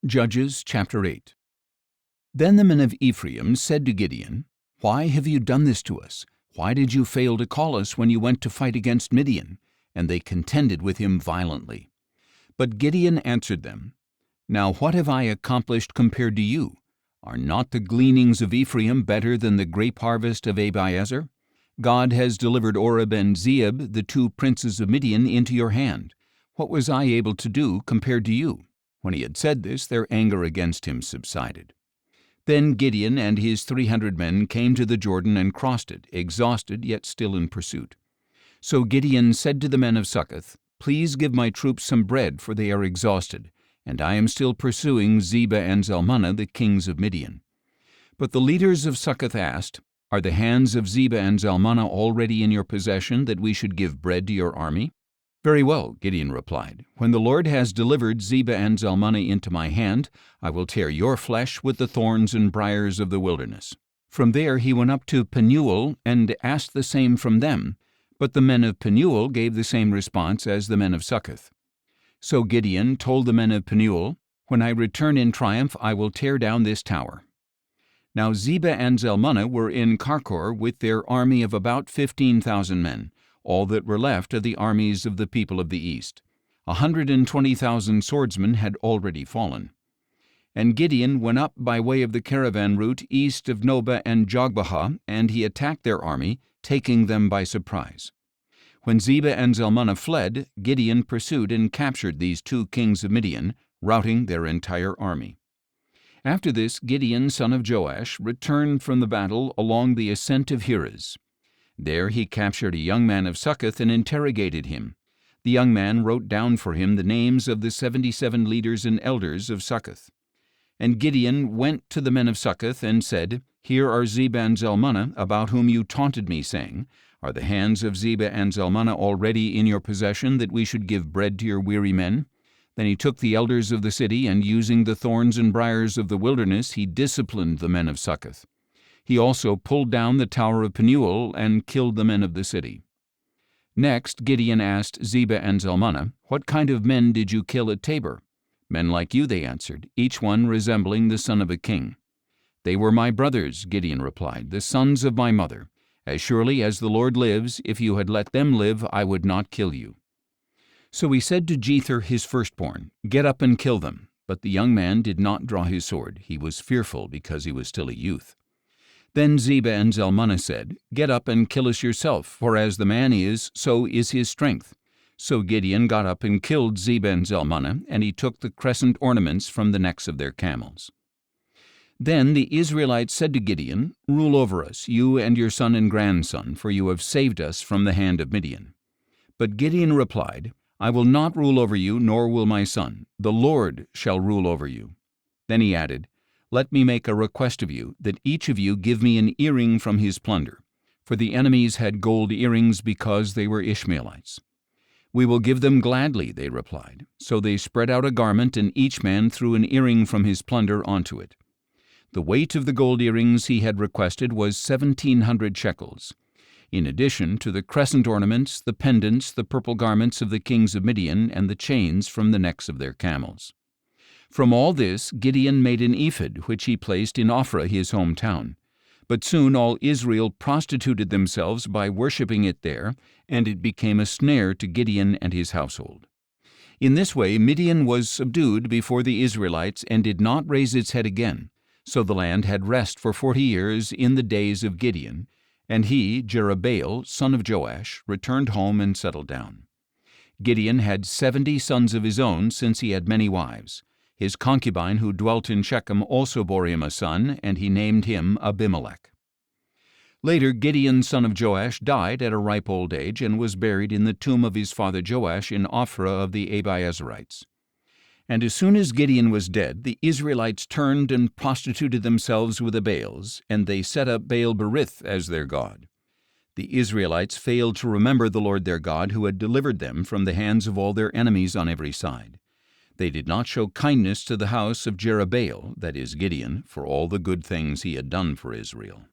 Judges chapter 8. Then the men of Ephraim said to Gideon, "Why have you done this to us? Why did you fail to call us when you went to fight against Midian?" And they contended with him violently. But Gideon answered them, "Now what have I accomplished compared to you? Are not the gleanings of Ephraim better than the grape harvest of Abiezer? God has delivered Oreb and Zeeb, the two princes of Midian, into your hand. What was I able to do compared to you?" When he had said this, their anger against him subsided. Then Gideon and his 300 men came to the Jordan and crossed it, exhausted yet still in pursuit. So Gideon said to the men of Succoth, "Please give my troops some bread, for they are exhausted, and I am still pursuing Zebah and Zalmunna, the kings of Midian." But the leaders of Succoth asked, "Are the hands of Zebah and Zalmunna already in your possession, that we should give bread to your army?" "Very well," Gideon replied. "When the Lord has delivered Zebah and Zalmunna into my hand, I will tear your flesh with the thorns and briars of the wilderness." From there he went up to Penuel and asked the same from them, but the men of Penuel gave the same response as the men of Succoth. So Gideon told the men of Penuel, "When I return in triumph, I will tear down this tower." Now Zebah and Zalmunna were in Karkor with their army of about 15,000 men, all that were left of the armies of the people of the east. 120,000 swordsmen had already fallen. And Gideon went up by way of the caravan route east of Nobah and Jogbehah, and he attacked their army, taking them by surprise. When Zebah and Zalmunna fled, Gideon pursued and captured these two kings of Midian, routing their entire army. After this, Gideon, son of Joash, returned from the battle along the ascent of Heres. There he captured a young man of Succoth and interrogated him. The young man wrote down for him the names of the 77 leaders and elders of Succoth. And Gideon went to the men of Succoth and said, "Here are Zebah and Zalmunna, about whom you taunted me, saying, 'Are the hands of Zebah and Zalmunna already in your possession, that we should give bread to your weary men?' Then he took the elders of the city, and using the thorns and briars of the wilderness, he disciplined the men of Succoth. He also pulled down the tower of Penuel and killed the men of the city." Next Gideon asked Zebah and Zalmunna, "What kind of men did you kill at Tabor?" "Men like you," they answered, each one resembling the son of a king. "They were my brothers," Gideon replied, "the sons of my mother. As surely as the Lord lives, if you had let them live, I would not kill you." So he said to Jether his firstborn, "Get up and kill them." But the young man did not draw his sword. He was fearful because he was still a youth. Then Zebah and Zalmunna said, "Get up and kill us yourself, for as the man is, so is his strength." So Gideon got up and killed Zebah and Zalmunna, and he took the crescent ornaments from the necks of their camels. Then the Israelites said to Gideon, "Rule over us, you and your son and grandson, for you have saved us from the hand of Midian." But Gideon replied, "I will not rule over you, nor will my son. The Lord shall rule over you." Then he added, "Let me make a request of you, that each of you give me an earring from his plunder." For the enemies had gold earrings because they were Ishmaelites. "We will give them gladly," they replied. So they spread out a garment, and each man threw an earring from his plunder onto it. The weight of the gold earrings he had requested was 1,700 shekels. In addition to the crescent ornaments, the pendants, the purple garments of the kings of Midian, and the chains from the necks of their camels. From all this Gideon made an ephod, which he placed in Ophrah, his hometown. But soon all Israel prostituted themselves by worshipping it there, and it became a snare to Gideon and his household. In this way Midian was subdued before the Israelites and did not raise its head again. So the land had rest for 40 years in the days of Gideon, and he, Jerubbaal, son of Joash, returned home and settled down. Gideon had 70 sons of his own, since he had many wives. His concubine who dwelt in Shechem also bore him a son, and he named him Abimelech. Later Gideon, son of Joash, died at a ripe old age and was buried in the tomb of his father Joash in Ophrah of the Abiezerites. And as soon as Gideon was dead, the Israelites turned and prostituted themselves with the Baals, and they set up Baal-berith as their god. The Israelites failed to remember the Lord their God, who had delivered them from the hands of all their enemies on every side. They did not show kindness to the house of Jerubbaal, that is Gideon, for all the good things he had done for Israel.